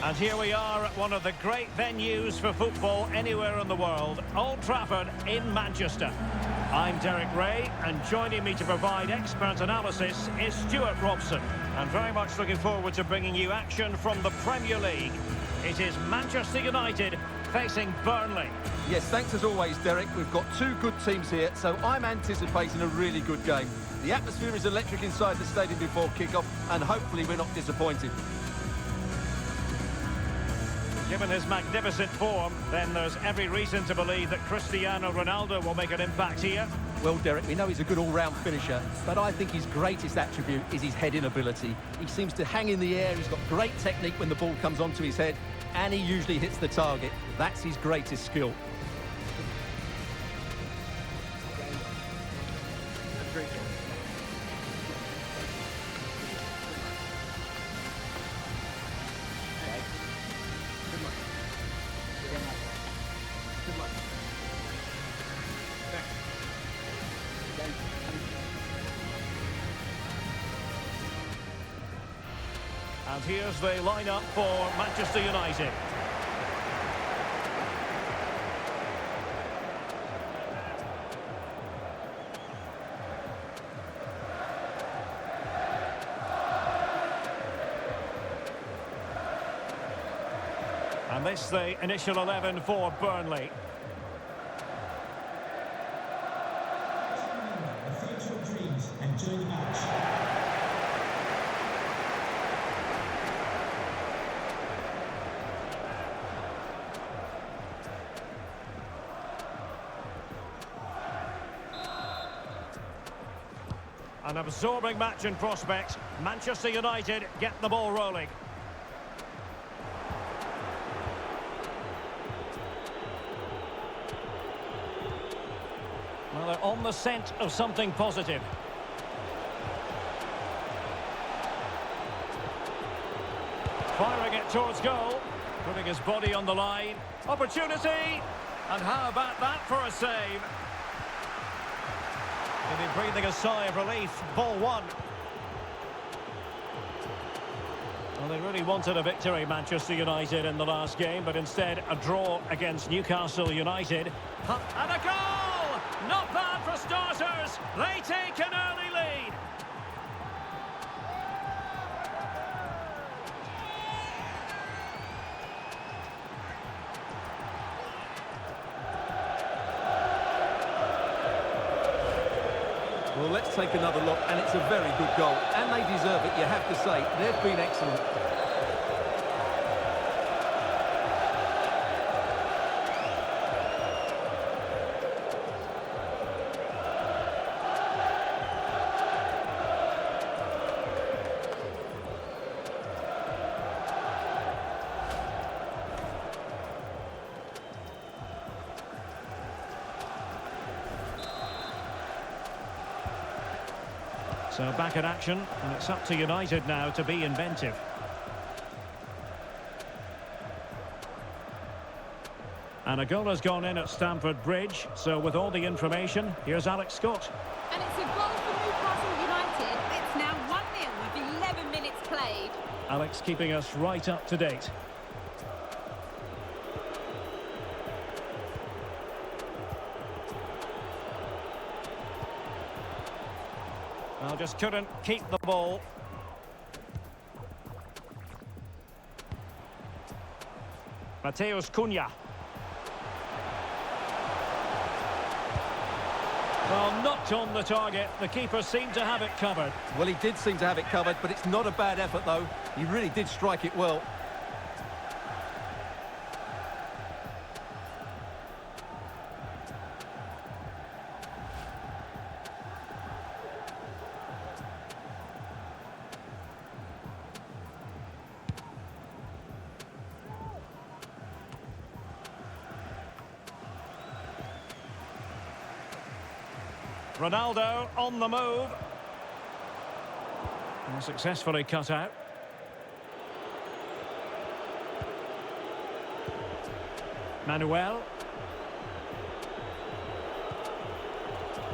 And here we are at one of the great venues for football anywhere in the world, Old Trafford in Manchester. I'm Derek Ray, and joining me to provide expert analysis is Stuart Robson. And very much looking forward to bringing you action from the Premier League. It is Manchester United facing Burnley. Yes, thanks as always, Derek. We've got two good teams here, so I'm anticipating a really good game. The atmosphere is electric inside the stadium before kick-off, and hopefully we're not disappointed. Given his magnificent form, then there's every reason to believe that Cristiano Ronaldo will make an impact here. Well, Derek, we know he's a good all-round finisher, but I think his greatest attribute is his heading ability. He seems to hang in the air, he's got great technique when the ball comes onto his head, and he usually hits the target. That's his greatest skill. And here's the lineup for Manchester United. And this the initial 11 for Burnley. Enjoy the match. An absorbing match in prospect. Manchester United get the ball rolling. Well, they're on the scent of something positive. Firing it towards goal. Putting his body on the line. Opportunity! And how about that for a save? Maybe breathing a sigh of relief. Ball one. Well, they really wanted a victory, Manchester United, in the last game, but instead a draw against Newcastle United. And a goal! Not bad for starters. They take an early lead. Well, let's take another look, and it's a very good goal. And they deserve it, you have to say. They've been excellent. So back in action, and it's up to United now to be inventive. And a goal has gone in at Stamford Bridge, so with all the information, here's Alex Scott. And it's a goal for Newcastle United. It's now 1-0 with 11 minutes played. Alex keeping us right up to date. Well, just couldn't keep the ball. Mateus Cunha. Well, knocked on the target. The keeper seemed to have it covered. Well, he did seem to have it covered, but it's not a bad effort, though. He really did strike it well. Ronaldo on the move. And successfully cut out. Manuel.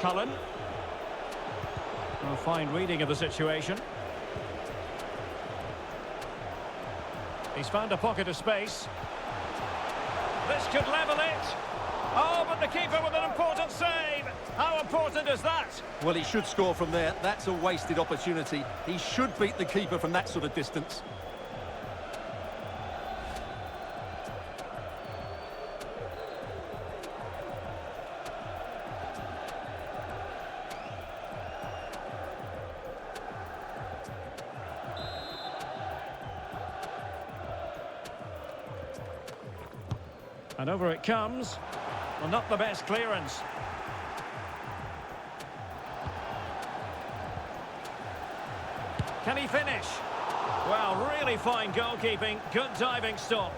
Cullen. A fine reading of the situation. He's found a pocket of space. This could level it. Oh, but the keeper with an important save. How important is that? Well, he should score from there. That's a wasted opportunity. He should beat the keeper from that sort of distance. And over it comes. Well, not the best clearance. Can he finish? Well, really fine goalkeeping. Good diving stop.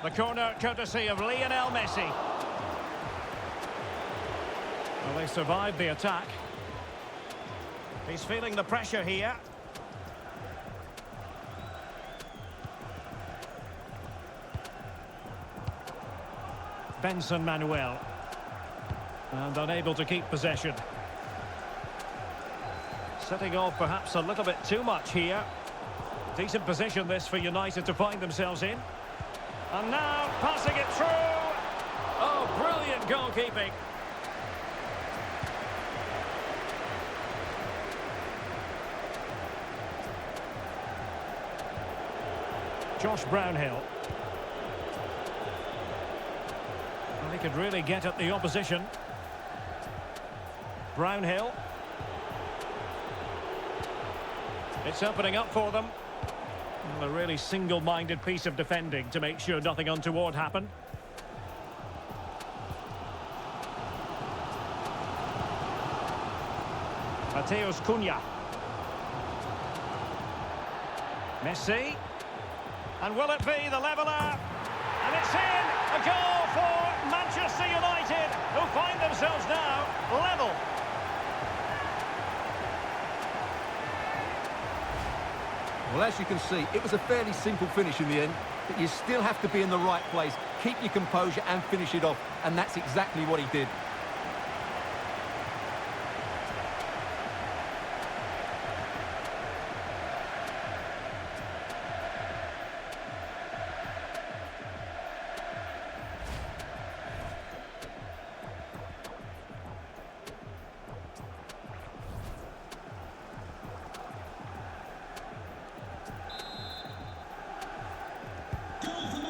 The corner courtesy of Lionel Messi. Well, they survived the attack. He's feeling the pressure here. Benson Manuel. And unable to keep possession. Setting off perhaps a little bit too much here. Decent position this for United to find themselves in. And now, passing it through. Oh, brilliant goalkeeping. Josh Brownhill. Well, he could really get at the opposition. Brownhill. It's opening up for them. Well, a really single-minded piece of defending to make sure nothing untoward happened. Mateus Cunha. Messi. And will it be the leveller? And it's in! A goal for Manchester United, who find themselves now level. Well, as you can see, it was a fairly simple finish in the end, but you still have to be in the right place, keep your composure and finish it off, and that's exactly what he did.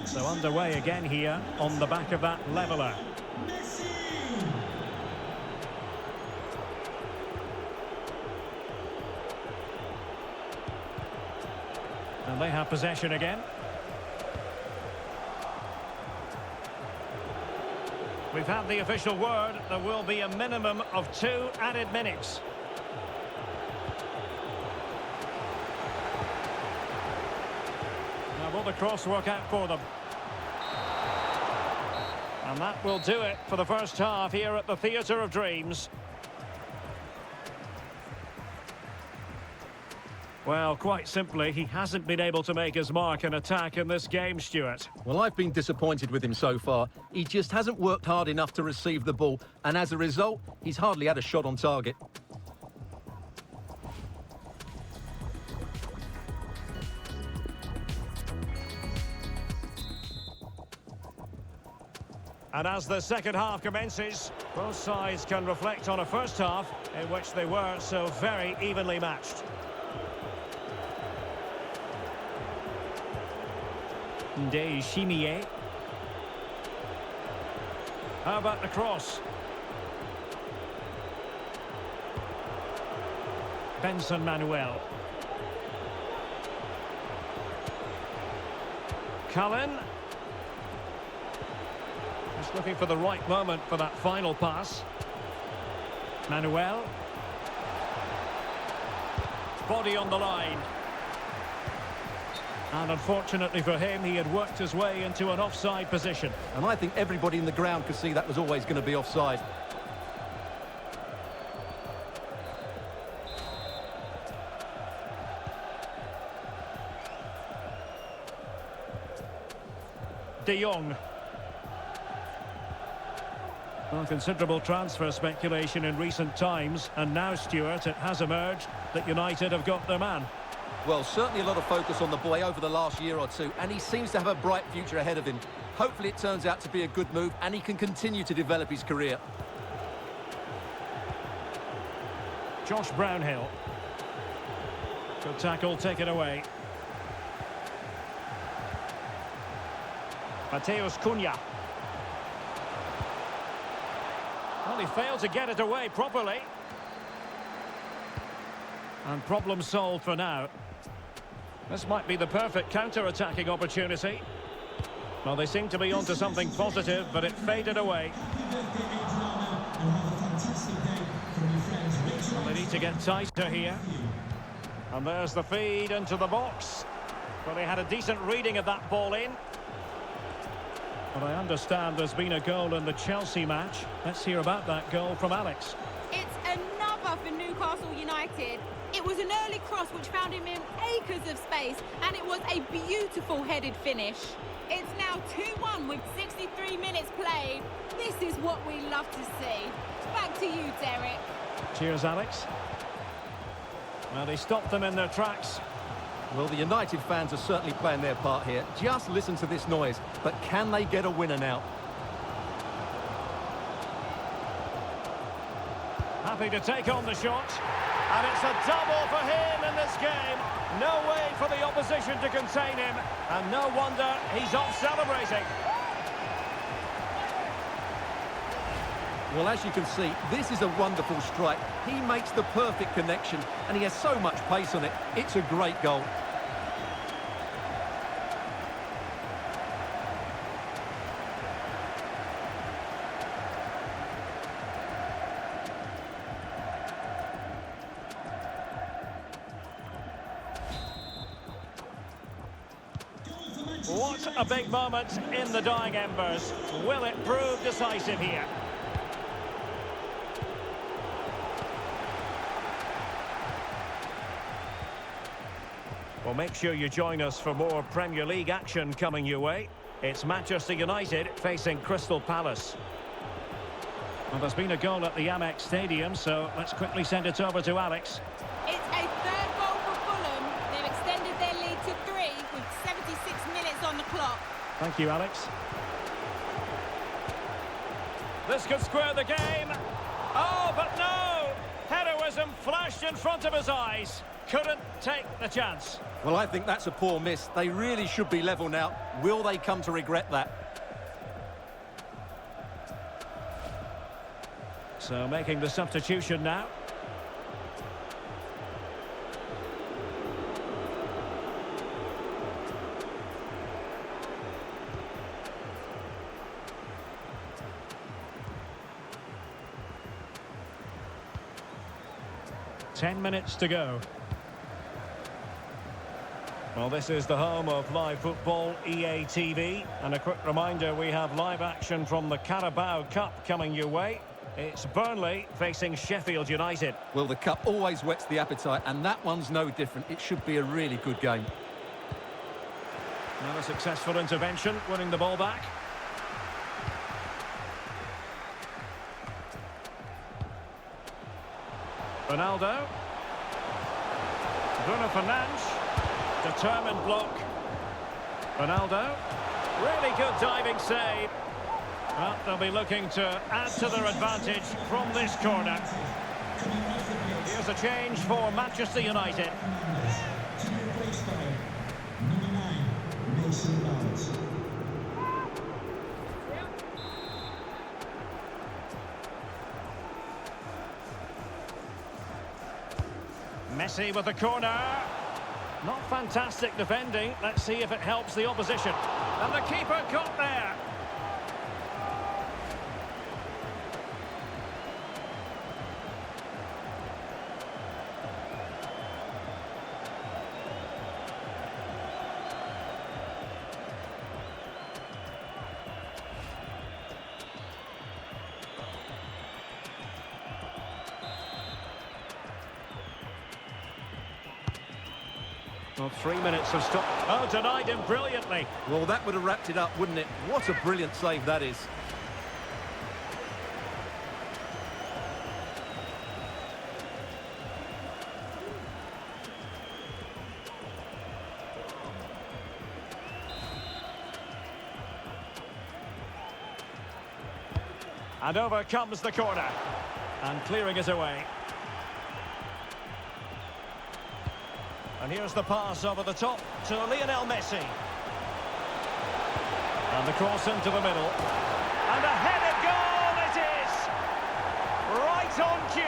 So underway again here on the back of that leveller. And they have possession again. We've had the official word. There will be a minimum of 2 added minutes. Now will the cross work out for them? And that will do it for the first half here at the Theatre of Dreams. Well, quite simply, he hasn't been able to make his mark in attack in this game, Stuart. Well, I've been disappointed with him so far. He just hasn't worked hard enough to receive the ball, and as a result, he's hardly had a shot on target. And as the second half commences, both sides can reflect on a first half in which they were so very evenly matched. Chimier. How about the cross? Benson Manuel. Cullen. Just looking for the right moment for that final pass. Manuel. Body on the line. And unfortunately for him, he had worked his way into an offside position. And I think everybody in the ground could see that was always going to be offside. De Jong. Well, considerable transfer speculation in recent times, and now, Stuart, it has emerged that United have got their man. Well, certainly a lot of focus on the boy over the last year or two, and he seems to have a bright future ahead of him. Hopefully it turns out to be a good move, and he can continue to develop his career. Josh Brownhill. Good tackle, taken away. Mateus Cunha. Well, he failed to get it away properly. And problem solved for now. This might be the perfect counter-attacking opportunity. Well, they seem to be onto something positive, but it faded away. Well, they need to get tighter here. And there's the feed into the box. Well, they had a decent reading of that ball in. But I understand there's been a goal in the Chelsea match. Let's hear about that goal from Alex. It's another for Newcastle United. It was an early cross which found him in acres of space, and it was a beautiful headed finish. It's now 2-1 with 63 minutes played. This is what we love to see. Back to you, Derek. Cheers, Alex. Well, they stopped them in their tracks. Well, the United fans are certainly playing their part here. Just listen to this noise. But can they get a winner now? Happy to take on the shot. And it's a double for him in this game. No way for the opposition to contain him. And no wonder he's off celebrating. Well, as you can see, this is a wonderful strike. He makes the perfect connection, and he has so much pace on it. It's a great goal. What a big moment in the dying embers. Will it prove decisive here? Well, make sure you join us for more Premier League action coming your way. It's Manchester United facing Crystal Palace. Well, there's been a goal at the Amex Stadium, so let's quickly send it over to Alex. It's a third goal for Fulham. They've extended their lead to 3 with 76 minutes on the clock. Thank you, Alex. This could square the game. Oh, but no! Heroism flashed in front of his eyes. Couldn't take the chance. Well, I think that's a poor miss. They really should be level now. Will they come to regret that? So making the substitution now. Ten minutes to go. Well, this is the home of live football, EA TV. And a quick reminder, we have live action from the Carabao Cup coming your way. It's Burnley facing Sheffield United. Well, the cup always whets the appetite, and that one's no different. It should be a really good game. Another successful intervention, winning the ball back. Ronaldo. Bruno Fernandes. Determined block. Ronaldo. Really good diving save. Well, they'll be looking to add to their advantage from this corner. Here's a change for Manchester United. Number 9, Mason Mount. Messi with the corner. Not fantastic defending. Let's see if it helps the opposition. And the keeper got there. Well, 3 minutes of stop. Oh, denied him brilliantly. Well, that would have wrapped it up, wouldn't it? What a brilliant save that is. And over comes the corner. And clearing it away. And here's the pass over the top to Lionel Messi. And the cross into the middle. And a headed goal it is! Right on cue.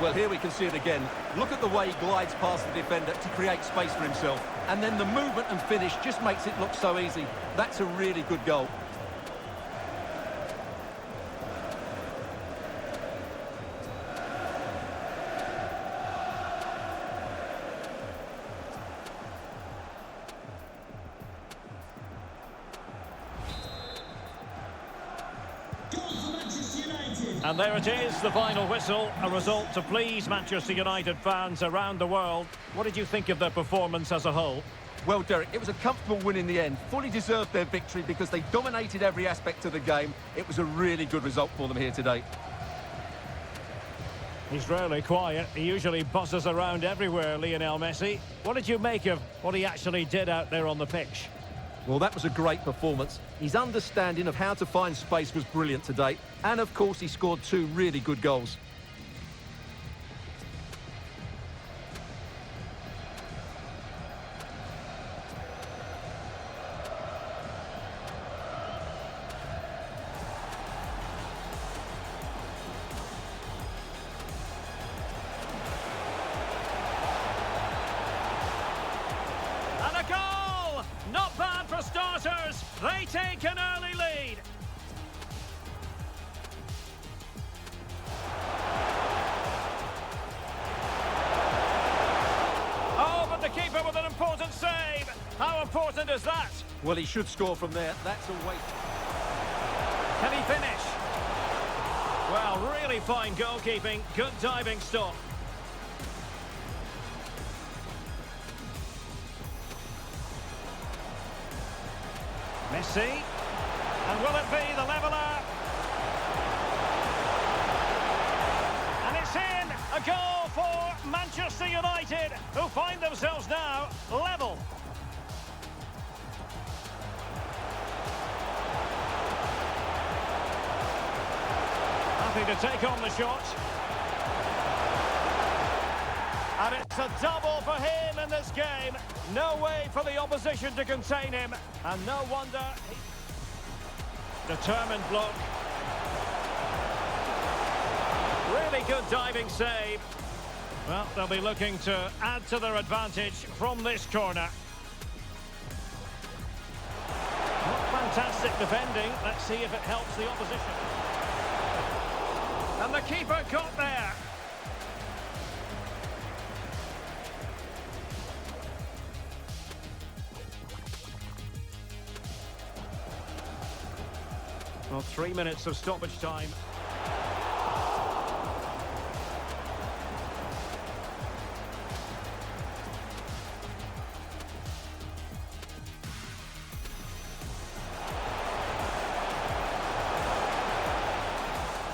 Well, here we can see it again. Look at the way he glides past the defender to create space for himself. And then the movement and finish just makes it look so easy. That's a really good goal. And there it is, the final whistle, a result to please Manchester United fans around the world. What did you think of their performance as a whole? Well, Derek, it was a comfortable win in the end. Fully deserved their victory because they dominated every aspect of the game. It was a really good result for them here today. He's rarely quiet. He usually buzzes around everywhere, Lionel Messi. What did you make of what he actually did out there on the pitch? Well, that was a great performance. His understanding of how to find space was brilliant today. And, of course, he scored 2 really good goals. And a goal! Not bad for starters. They take an early lead. Oh, but the keeper with an important save. How important is that? Well, he should score from there. That's a waste. Can he finish? Well, really fine goalkeeping. Good diving stop. Messi. And will it be the leveller? And it's in! A goal for Manchester United, who find themselves now level. Happy to take on the shot. And it's a double for him in this game. No way for the opposition to contain him. And no wonder determined block. Really good diving save. Well, they'll be looking to add to their advantage from this corner. Not fantastic defending. Let's see if it helps the opposition. And the keeper got there. Well, 3 minutes of stoppage time.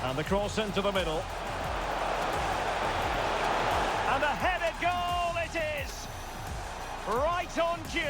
And the cross into the middle. And a headed goal it is! Right on cue.